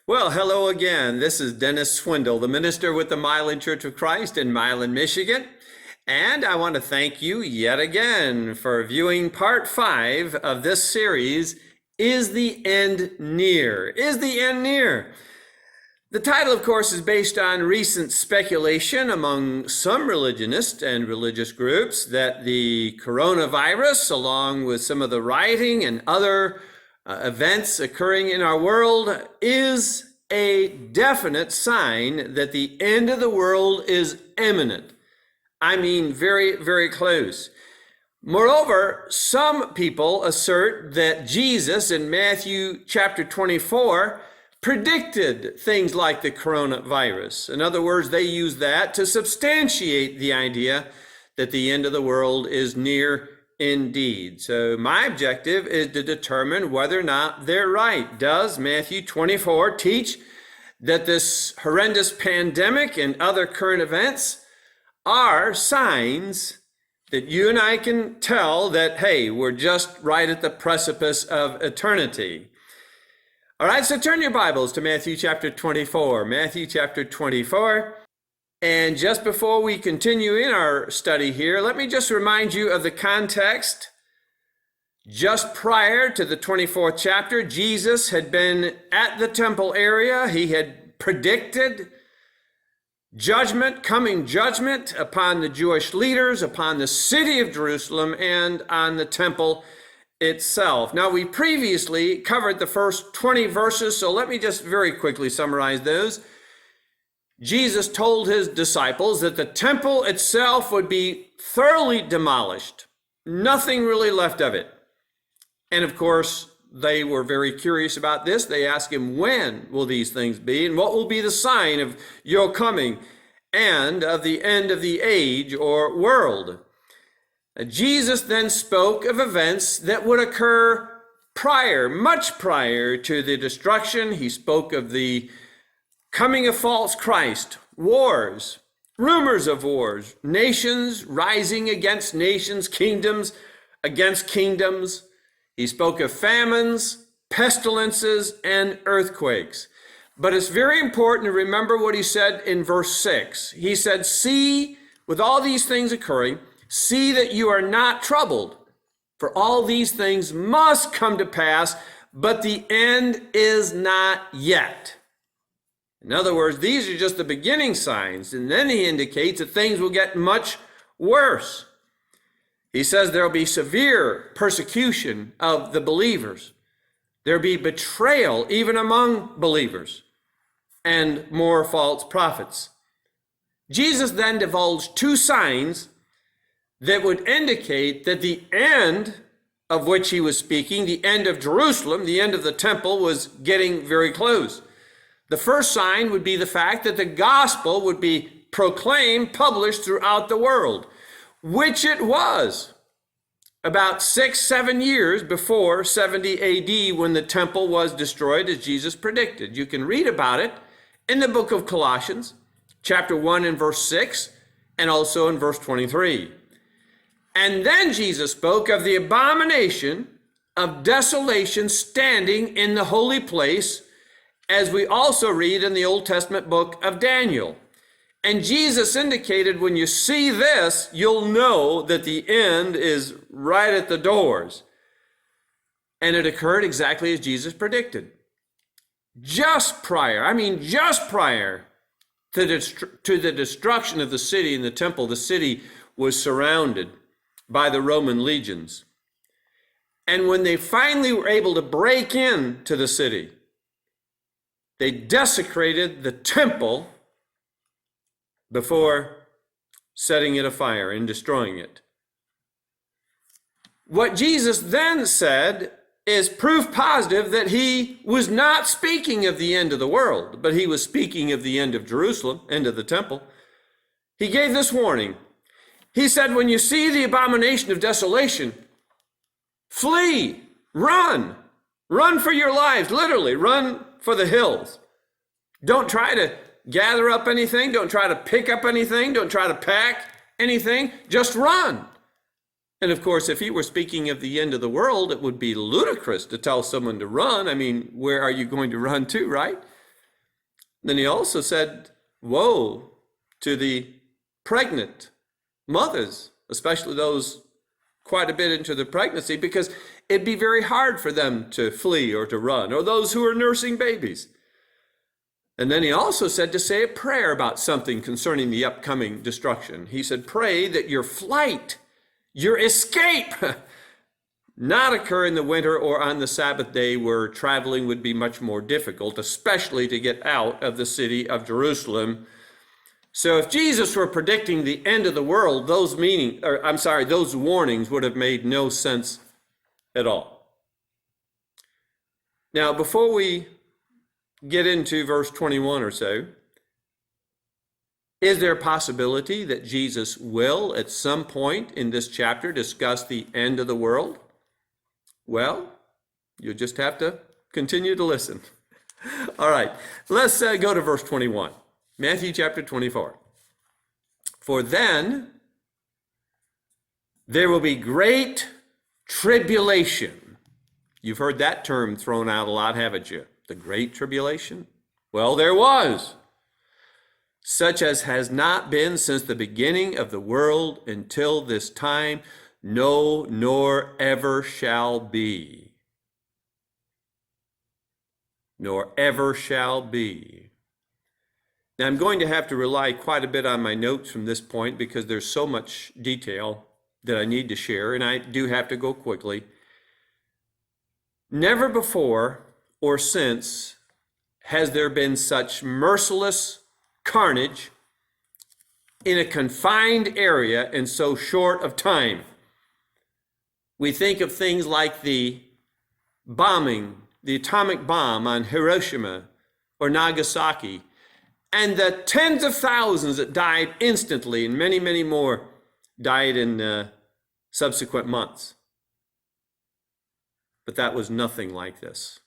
Well, hello again. This is Dennis Swindle, the minister with the Milan Church of Christ in Milan, Michigan. And I want to thank you yet again for viewing part 5 of this series, Is the End Near? Is the End Near? The title, of course, is based on recent speculation among some religionists and religious groups that the coronavirus, along with some of the rioting and other events occurring in our world, is a definite sign that the end of the world is imminent. I mean, very, very close. Moreover, some people assert that Jesus in Matthew chapter 24 predicted things like the coronavirus. In other words, they use that to substantiate the idea that the end of the world is near indeed. So my objective is to determine whether or not they're right. Does Matthew 24 teach that this horrendous pandemic and other current events are signs that you and I can tell that, hey, we're just right at the precipice of eternity? All right, so turn your Bibles to Matthew chapter 24. Matthew chapter 24. And just before we continue in our study here, let me just remind you of the context. Just prior to the 24th chapter, Jesus had been at the temple area. He had predicted coming judgment upon the Jewish leaders, upon the city of Jerusalem, and on the temple itself. Now, we previously covered the first 20 verses, so let me just very quickly summarize those. Jesus told his disciples that the temple itself would be thoroughly demolished, nothing really left of it. And of course, they were very curious about this. They asked him, when will these things be? And what will be the sign of your coming and of the end of the age or world? Jesus then spoke of events that would occur much prior to the destruction. He spoke of the coming of false Christ, wars, rumors of wars, nations rising against nations, kingdoms against kingdoms. He spoke of famines, pestilences, and earthquakes. But it's very important to remember what he said in verse 6. He said, see, with all these things occurring, see that you are not troubled, for all these things must come to pass, but the end is not yet. In other words, these are just the beginning signs, and then he indicates that things will get much worse. He says there'll be severe persecution of the believers. There'll be betrayal even among believers, and more false prophets. Jesus then divulged 2 signs that would indicate that the end of which he was speaking, the end of Jerusalem, the end of the temple, was getting very close. The first sign would be the fact that the gospel would be proclaimed, published throughout the world, which it was about 6-7 years before 70 AD, when the temple was destroyed as Jesus predicted. You can read about it in the book of Colossians, chapter 1 and verse 6, and also in verse 23. And then Jesus spoke of the abomination of desolation standing in the holy place, as we also read in the Old Testament book of Daniel. And Jesus indicated, when you see this, you'll know that the end is right at the doors. And it occurred exactly as Jesus predicted. Just prior to the destruction of the city and the temple, the city was surrounded by the Roman legions. And when they finally were able to break into the city, they desecrated the temple before setting it afire and destroying it. What Jesus then said is proof positive that he was not speaking of the end of the world, but he was speaking of the end of Jerusalem, end of the temple. He gave this warning. He said, when you see the abomination of desolation, flee, run for your lives, literally, run for the hills. Don't try to gather up anything. Don't try to pick up anything. Don't try to pack anything. Just run. And of course, if he were speaking of the end of the world, it would be ludicrous to tell someone to run. I mean, where are you going to run to, right? Then he also said, woe to the pregnant mothers, especially those quite a bit into the pregnancy, because it'd be very hard for them to flee or to run, or those who are nursing babies. And then he also said to say a prayer about something concerning the upcoming destruction. He said, pray that your flight, your escape, not occur in the winter or on the Sabbath day where traveling would be much more difficult, especially to get out of the city of Jerusalem. So if Jesus were predicting the end of the world, those warnings would have made no sense at all. Now, before we get into verse 21 or so, is there a possibility that Jesus will at some point in this chapter discuss the end of the world? Well, you'll just have to continue to listen. All right, let's go to verse 21. Matthew chapter 24. For then there will be great tribulation. You've heard that term thrown out a lot, haven't you? The great tribulation? Well, there was. Such as has not been since the beginning of the world until this time, no, nor ever shall be. Nor ever shall be. Now, I'm going to have to rely quite a bit on my notes from this point because there's so much detail that I need to share, and I do have to go quickly. Never before or since has there been such merciless carnage in a confined area in so short of time. We think of things like the bombing, the atomic bomb on Hiroshima or Nagasaki, and the tens of thousands that died instantly, and many, many more died in subsequent months. But that was nothing like this.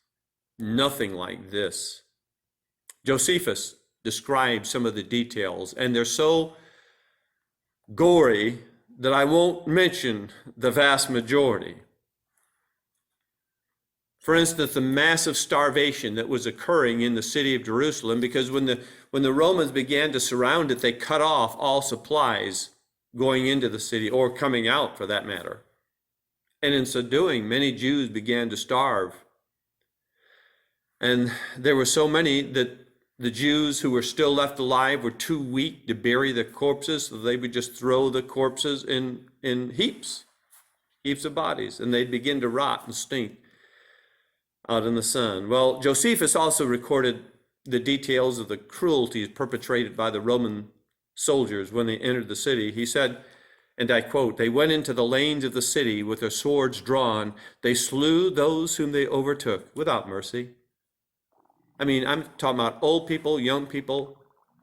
Nothing like this. Josephus describes some of the details, and they're so gory that I won't mention the vast majority. For instance, the massive starvation that was occurring in the city of Jerusalem, because when the Romans began to surround it, they cut off all supplies going into the city, or coming out for that matter. And in so doing, many Jews began to starve. And there were so many that the Jews who were still left alive were too weak to bury the corpses, so they would just throw the corpses in heaps of bodies, and they'd begin to rot and stink out in the sun. Well, Josephus also recorded the details of the cruelties perpetrated by the Roman soldiers when they entered the city. He said, and I quote, "They went into the lanes of the city with their swords drawn. They slew those whom they overtook without mercy." I mean, I'm talking about old people, young people,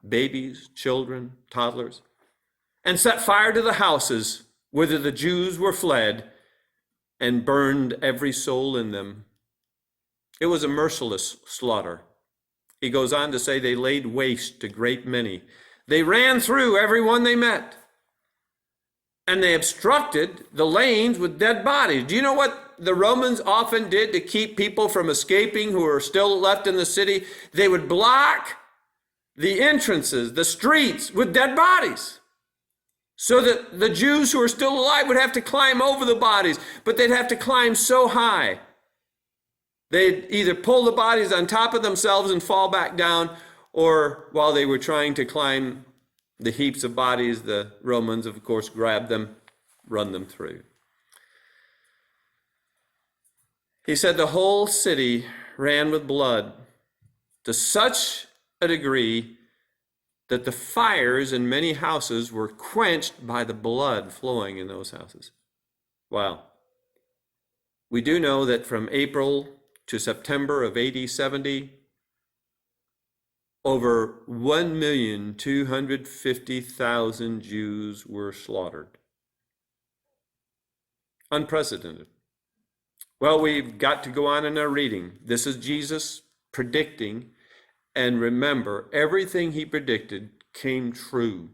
babies, children, toddlers, and set fire to the houses whither the Jews were fled and burned every soul in them. It was a merciless slaughter. He goes on to say they laid waste to great many. They ran through everyone they met, and they obstructed the lanes with dead bodies. Do you know what the Romans often did to keep people from escaping who were still left in the city? They would block the entrances, the streets, with dead bodies, so that the Jews who were still alive would have to climb over the bodies, but they'd have to climb so high. They'd either pull the bodies on top of themselves and fall back down, or while they were trying to climb the heaps of bodies, the Romans, of course, grabbed them, run them through. He said the whole city ran with blood to such a degree that the fires in many houses were quenched by the blood flowing in those houses. Wow. We do know that from April to September of AD 70, over 1,250,000 Jews were slaughtered. Unprecedented. Well, we've got to go on in our reading. This is Jesus predicting, and remember, everything he predicted came true,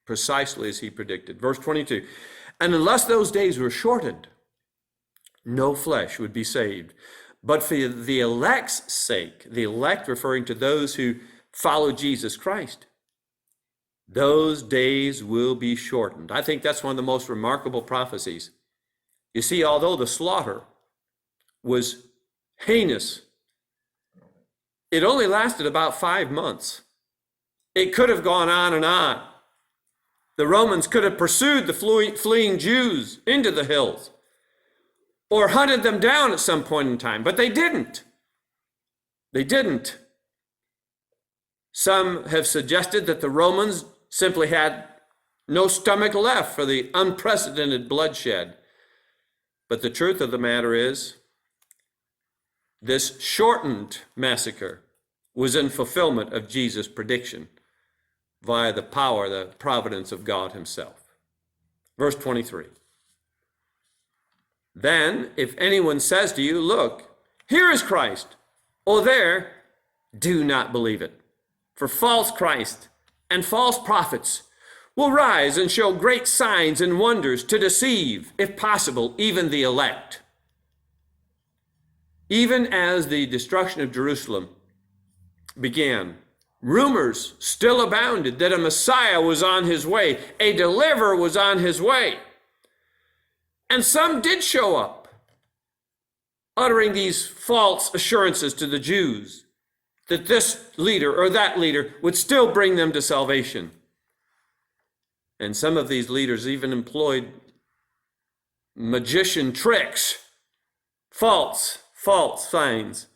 precisely as he predicted. Verse 22, and unless those days were shortened, no flesh would be saved. But for the elect's sake, the elect referring to those who follow Jesus Christ, those days will be shortened. I think that's one of the most remarkable prophecies. You see, although the slaughter was heinous, it only lasted about 5 months. It could have gone on and on. The Romans could have pursued the fleeing Jews into the hills or hunted them down at some point in time, but they didn't. They didn't. Some have suggested that the Romans simply had no stomach left for the unprecedented bloodshed. But the truth of the matter is, this shortened massacre was in fulfillment of Jesus' prediction via the power, the providence of God himself. Verse 23. Then, if anyone says to you, look, here is Christ, or there, do not believe it. For false Christ and false prophets will rise and show great signs and wonders to deceive, if possible, even the elect. Even as the destruction of Jerusalem began, rumors still abounded that a Messiah was on his way, a deliverer was on his way. And some did show up, uttering these false assurances to the Jews that this leader or that leader would still bring them to salvation. And some of these leaders even employed magician tricks, false signs,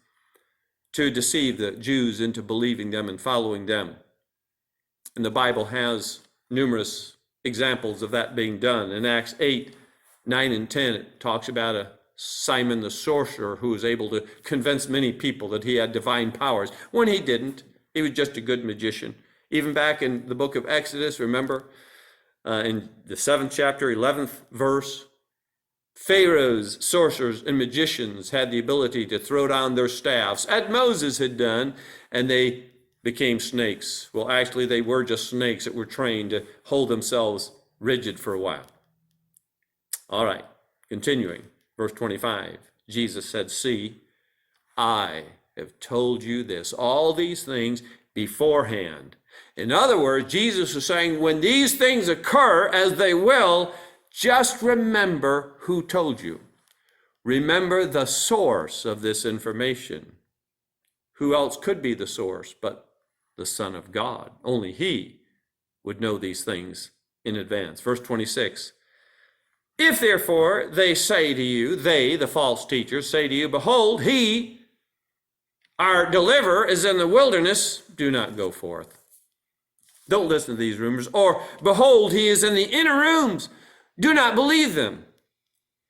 to deceive the Jews into believing them and following them. And the Bible has numerous examples of that being done. In Acts 8, 9, and 10, it talks about a Simon the sorcerer who was able to convince many people that he had divine powers, when he didn't. He was just a good magician. Even back in the book of Exodus, remember, in the 7th chapter, 11th verse, Pharaoh's sorcerers and magicians had the ability to throw down their staffs, as Moses had done, and they became snakes. Well, actually, they were just snakes that were trained to hold themselves rigid for a while. All right, continuing. Verse 25, Jesus said, see, I have told you this, all these things beforehand. In other words, Jesus is saying, when these things occur, as they will, just remember who told you. Remember the source of this information. Who else could be the source but the Son of God? Only he would know these things in advance. Verse 26, if therefore they say to you, they, the false teachers, say to you, behold, he, our deliverer, is in the wilderness, do not go forth. Don't listen to these rumors. Or, behold, he is in the inner rooms, do not believe them.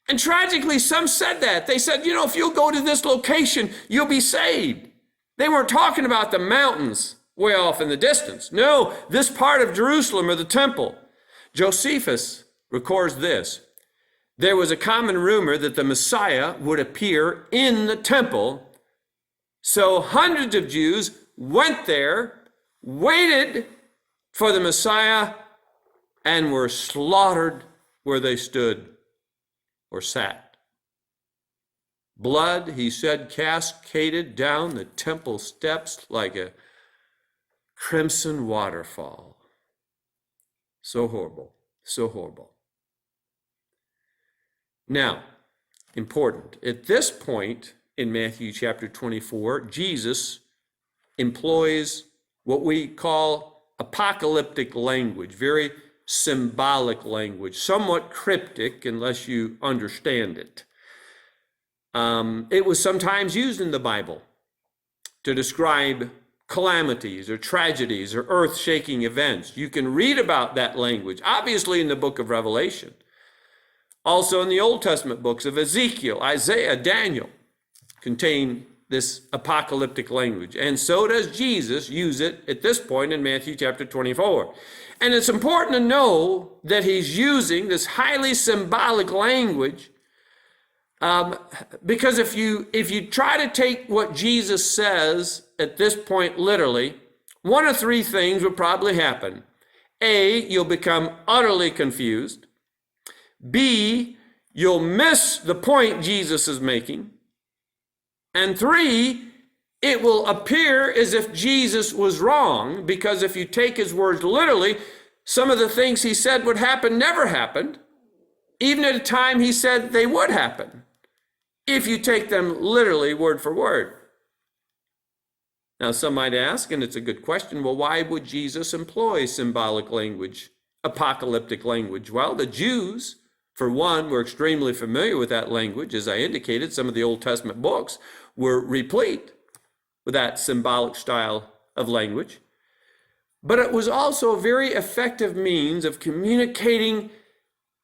And tragically, some said that. They said, if you'll go to this location, you'll be saved. They weren't talking about the mountains way off in the distance. No, this part of Jerusalem or the temple. Josephus records this. There was a common rumor that the Messiah would appear in the temple. So hundreds of Jews went there, waited for the Messiah, and were slaughtered where they stood or sat. Blood, he said, cascaded down the temple steps like a crimson waterfall. So horrible, so horrible. Now, important, at this point in Matthew chapter 24, Jesus employs what we call apocalyptic language, very symbolic language, somewhat cryptic unless you understand it. It was sometimes used in the Bible to describe calamities or tragedies or earth-shaking events. You can read about that language, obviously in the book of Revelation. Also in the Old Testament books of Ezekiel, Isaiah, Daniel contain this apocalyptic language. And so does Jesus use it at this point in Matthew chapter 24. And it's important to know that he's using this highly symbolic language because if you try to take what Jesus says at this point literally, one of three things will probably happen. A, you'll become utterly confused. B, you'll miss the point Jesus is making. And three, it will appear as if Jesus was wrong, because if you take his words literally, some of the things he said would happen never happened, even at a time he said they would happen, if you take them literally word for word. Now, some might ask, and it's a good question, well, why would Jesus employ symbolic language, apocalyptic language? Well, the Jews, for one, were extremely familiar with that language. As I indicated, some of the Old Testament books were replete with that symbolic style of language. But it was also a very effective means of communicating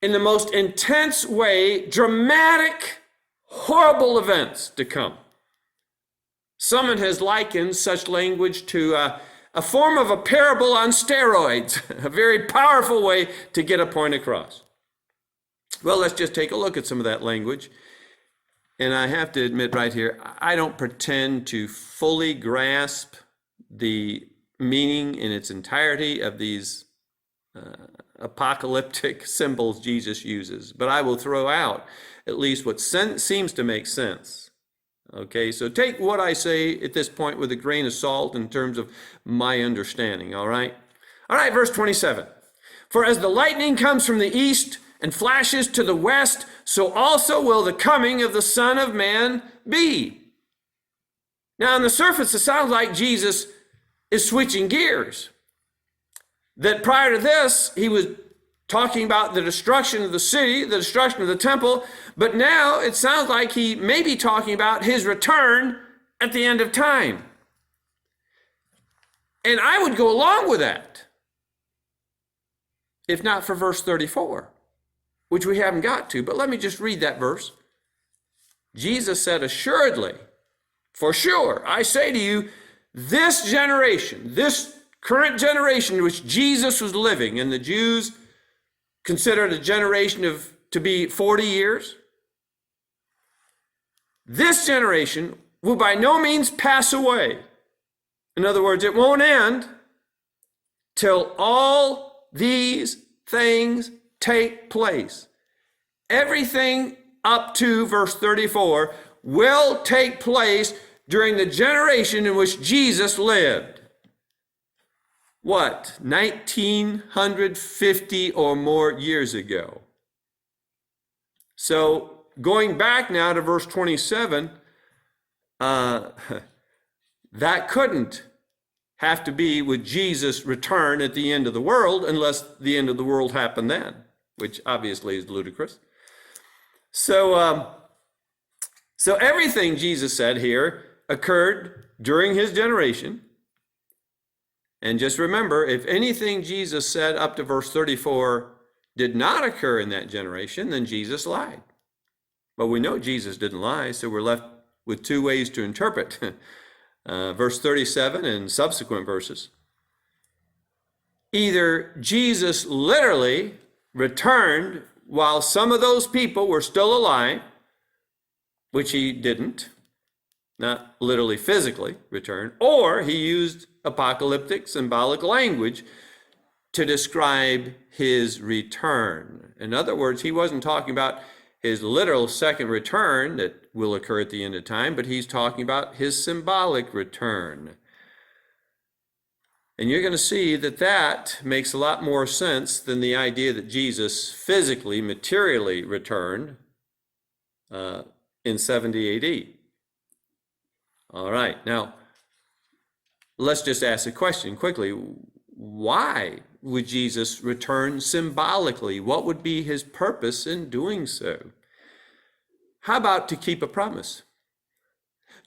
in the most intense way dramatic, horrible events to come. Someone has likened such language to a form of a parable on steroids, a very powerful way to get a point across. Well, let's just take a look at some of that language. And I have to admit right here, I don't pretend to fully grasp the meaning in its entirety of these apocalyptic symbols Jesus uses, but I will throw out at least what seems to make sense. Okay, so take what I say at this point with a grain of salt in terms of my understanding, all right? All right, verse 27. For as the lightning comes from the east and flashes to the west, so also will the coming of the Son of Man be. Now, on the surface, it sounds like Jesus is switching gears. That prior to this, he was talking about the destruction of the city, the destruction of the temple, but now it sounds like he may be talking about his return at the end of time. And I would go along with that, if not for verse 34, which we haven't got to, but let me just read that verse. Jesus said, assuredly, for sure, I say to you, this generation, this current generation in which Jesus was living, and the Jews considered a generation to be 40 years, this generation will by no means pass away. In other words, it won't end till all these things take place. Everything up to verse 34 will take place during the generation in which Jesus lived. What, 1950 or more years ago? So going back now to verse 27, that couldn't have to be with Jesus' return at the end of the world, unless the end of the world happened then, which obviously is ludicrous. So everything Jesus said here occurred during his generation. And just remember, if anything Jesus said up to verse 34 did not occur in that generation, then Jesus lied. But we know Jesus didn't lie, so we're left with two ways to interpret verse 37 and subsequent verses. Either Jesus literally returned while some of those people were still alive, which he didn't, not literally physically return, or he used apocalyptic symbolic language to describe his return. In other words, he wasn't talking about his literal second return that will occur at the end of time, but he's talking about his symbolic return. And you're going to see that that makes a lot more sense than the idea that Jesus physically, materially returned in 70 AD. All right, now let's just ask a question quickly. Why would Jesus return symbolically? What would be his purpose in doing so? How about to keep a promise?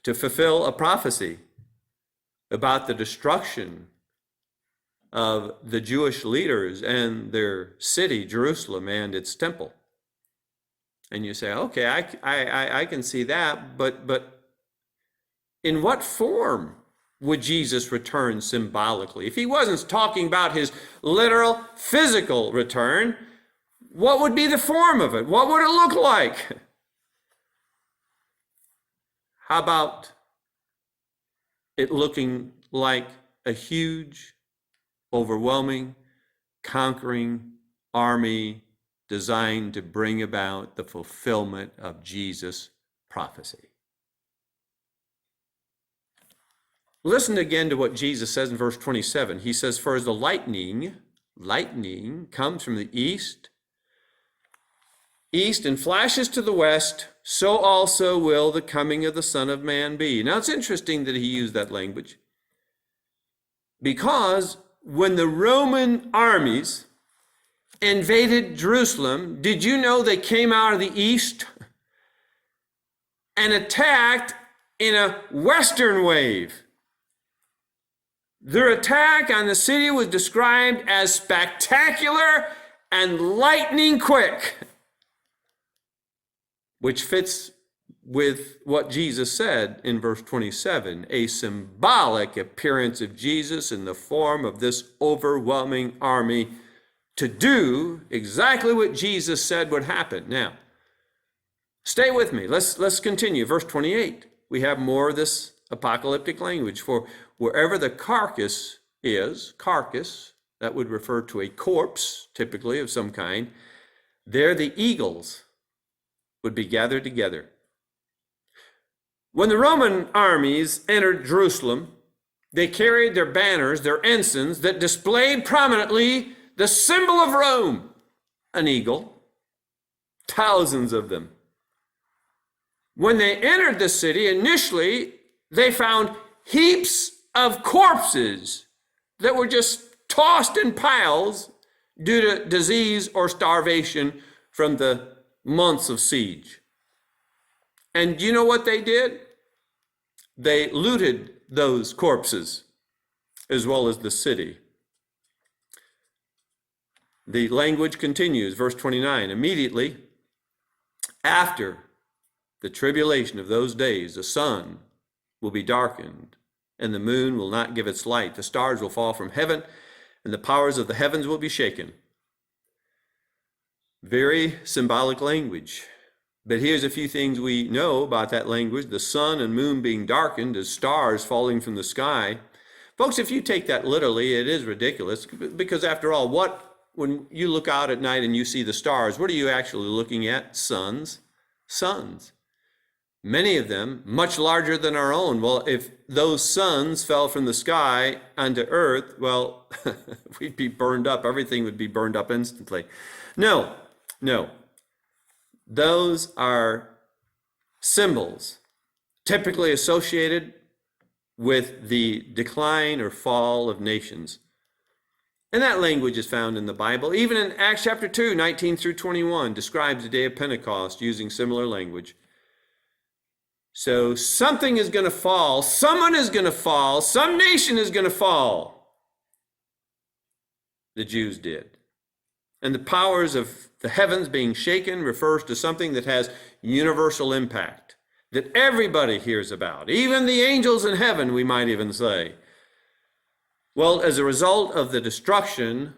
To fulfill a prophecy about the destruction of the Jewish leaders and their city, Jerusalem, and its temple. And you say, okay, I can see that, but in what form would Jesus return symbolically? If he wasn't talking about his literal physical return, what would be the form of it? What would it look like? How about it looking like a huge, overwhelming, conquering army designed to bring about the fulfillment of Jesus' prophecy? Listen again to what Jesus says in verse 27. He says, for as the lightning comes from the east and flashes to the west, so also will the coming of the Son of Man be. Now it's interesting that he used that language, because when the Roman armies invaded Jerusalem, did you know they came out of the east and attacked in a western wave? Their attack on the city was described as spectacular and lightning quick, which fits with what Jesus said in verse 27, a symbolic appearance of Jesus in the form of this overwhelming army to do exactly what Jesus said would happen. Now, stay with me. Let's continue. Verse 28, we have more of this apocalyptic language. For wherever the carcass is, that would refer to a corpse, typically of some kind, there the eagles would be gathered together. When the Roman armies entered Jerusalem, they carried their banners, their ensigns, that displayed prominently the symbol of Rome, an eagle, thousands of them. When they entered the city, initially, they found heaps of corpses that were just tossed in piles due to disease or starvation from the months of siege. And you know what they did? They looted those corpses as well as the city. The language continues, verse 29, immediately after the tribulation of those days, the sun will be darkened, and the moon will not give its light. The stars will fall from heaven, and the powers of the heavens will be shaken. Very symbolic language. But here's a few things we know about that language. The sun and moon being darkened as stars falling from the sky. Folks, if you take that literally, it is ridiculous, because after all, when you look out at night and you see the stars, what are you actually looking at? Suns. Many of them much larger than our own. Well, if those suns fell from the sky onto earth, well, we'd be burned up. Everything would be burned up instantly. No. Those are symbols typically associated with the decline or fall of nations. And that language is found in the Bible. Even in Acts chapter 2, 19 through 21, describes the day of Pentecost using similar language. So something is going to fall, someone is going to fall, some nation is going to fall. The Jews did. And the powers of the heavens being shaken refers to something that has universal impact, that everybody hears about, even the angels in heaven, we might even say. Well, as a result of the destruction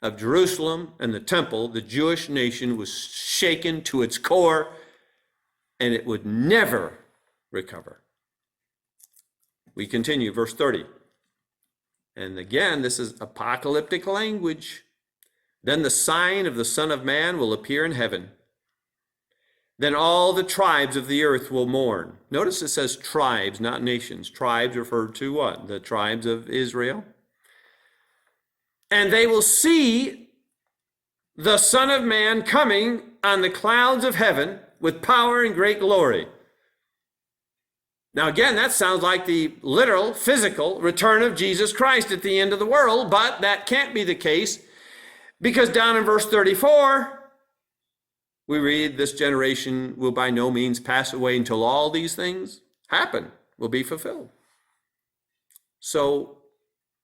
of Jerusalem and the temple, the Jewish nation was shaken to its core, and it would never recover. We continue, verse 30. And again, this is apocalyptic language. Then the sign of the Son of Man will appear in heaven. Then all the tribes of the earth will mourn. Notice it says tribes, not nations. Tribes referred to what? The tribes of Israel. And they will see the Son of Man coming on the clouds of heaven with power and great glory. Now again, that sounds like the literal, physical return of Jesus Christ at the end of the world, but that can't be the case, because down in verse 34, we read, this generation will by no means pass away until all these things happen, will be fulfilled. So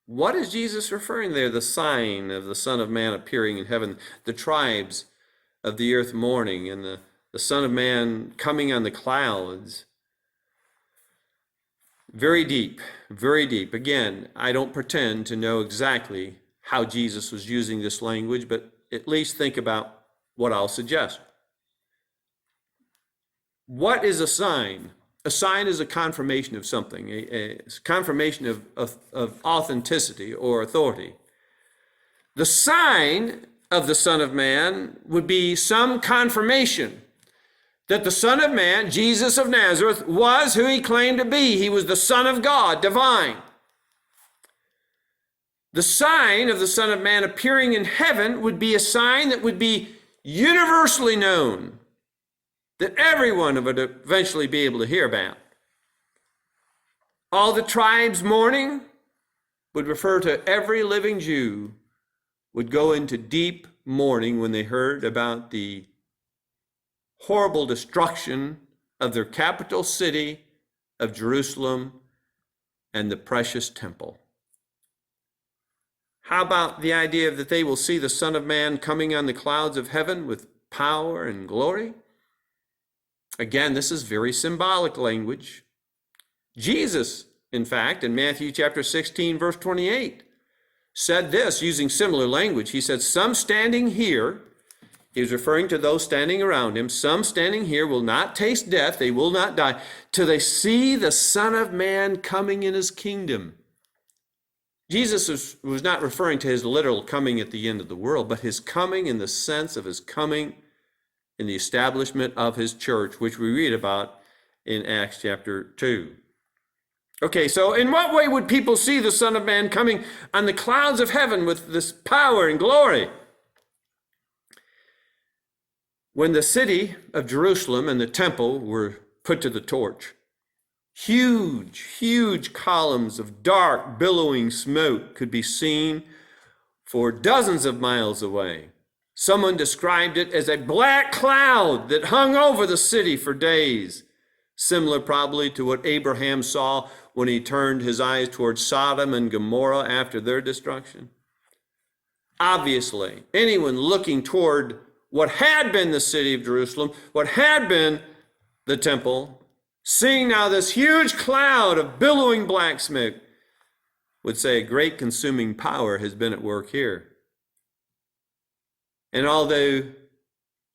what is Jesus referring there? The sign of the Son of Man appearing in heaven, the tribes of the earth mourning, and the Son of Man coming on the clouds. Very deep, very deep. Again, I don't pretend to know exactly how Jesus was using this language, but at least think about what I'll suggest. What is a sign? A sign is a confirmation of something, a confirmation of authenticity or authority. The sign of the Son of Man would be some confirmation that the Son of Man, Jesus of Nazareth, was who he claimed to be. He was the Son of God, divine. The sign of the Son of Man appearing in heaven would be a sign that would be universally known, that everyone would eventually be able to hear about. All the tribes mourning would refer to every living Jew would go into deep mourning when they heard about the horrible destruction of their capital city of Jerusalem and the precious temple. How about the idea that they will see the Son of Man coming on the clouds of heaven with power and glory? Again, this is very symbolic language. Jesus, in fact, in Matthew chapter 16, verse 28, said this using similar language. He said, some standing here, he was referring to those standing around him, some standing here will not taste death, they will not die, till they see the Son of Man coming in his kingdom. Jesus was not referring to his literal coming at the end of the world, but his coming in the sense of his coming in the establishment of his church, which we read about in Acts chapter 2. Okay, so in what way would people see the Son of Man coming on the clouds of heaven with this power and glory? When the city of Jerusalem and the temple were put to the torch, huge columns of dark, billowing smoke could be seen for dozens of miles away. Someone described it as a black cloud that hung over the city for days, similar probably to what Abraham saw when he turned his eyes towards Sodom and Gomorrah after their destruction. Obviously, anyone looking toward what had been the city of Jerusalem, what had been the temple, seeing now this huge cloud of billowing black smoke, would say a great consuming power has been at work here. And although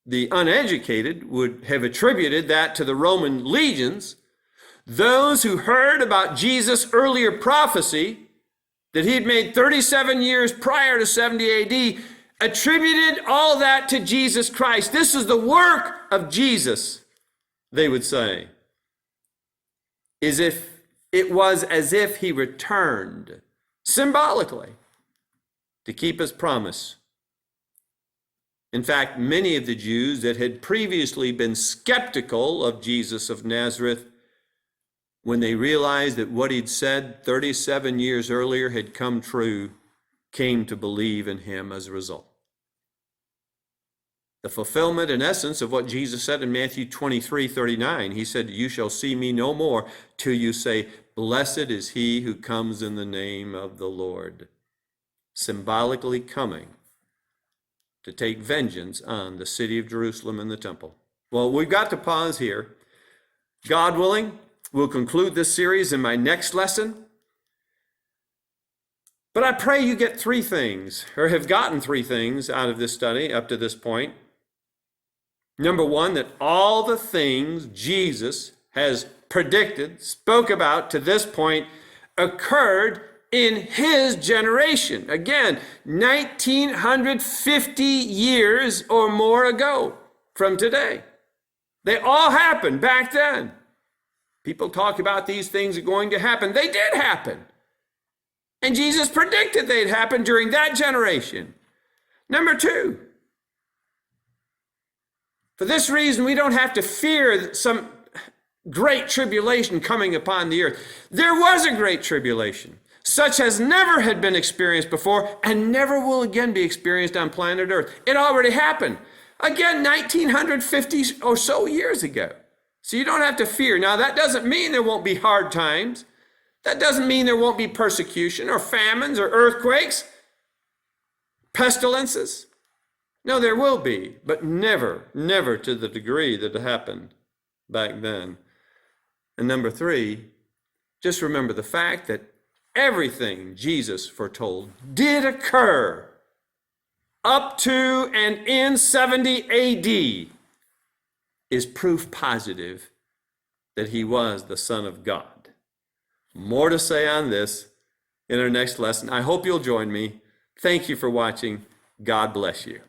the uneducated would have attributed that to the Roman legions, those who heard about Jesus' earlier prophecy that he had made 37 years prior to 70 AD attributed all that to Jesus Christ. This is the work of Jesus, they would say. As if he returned symbolically to keep his promise. In fact, many of the Jews that had previously been skeptical of Jesus of Nazareth, when they realized that what he'd said 37 years earlier had come true, came to believe in him as a result. The fulfillment, in essence, of what Jesus said in Matthew 23:39. He said, you shall see me no more till you say, blessed is he who comes in the name of the Lord. Symbolically coming to take vengeance on the city of Jerusalem and the temple. Well, we've got to pause here. God willing, we'll conclude this series in my next lesson. But I pray you get three things, or have gotten three things out of this study up to this point. Number one, that all the things Jesus has predicted, spoke about to this point, occurred in his generation. Again, 1950 years or more ago from today. They all happened back then. People talk about these things are going to happen. They did happen. And Jesus predicted they'd happen during that generation. Number two, for this reason, we don't have to fear some great tribulation coming upon the earth. There was a great tribulation, such as never had been experienced before and never will again be experienced on planet Earth. It already happened. Again, 1950 or so years ago. So you don't have to fear. Now, that doesn't mean there won't be hard times. That doesn't mean there won't be persecution or famines or earthquakes, pestilences. No, there will be, but never to the degree that it happened back then. And number three, just remember the fact that everything Jesus foretold did occur up to and in 70 AD is proof positive that he was the Son of God. More to say on this in our next lesson. I hope you'll join me. Thank you for watching. God bless you.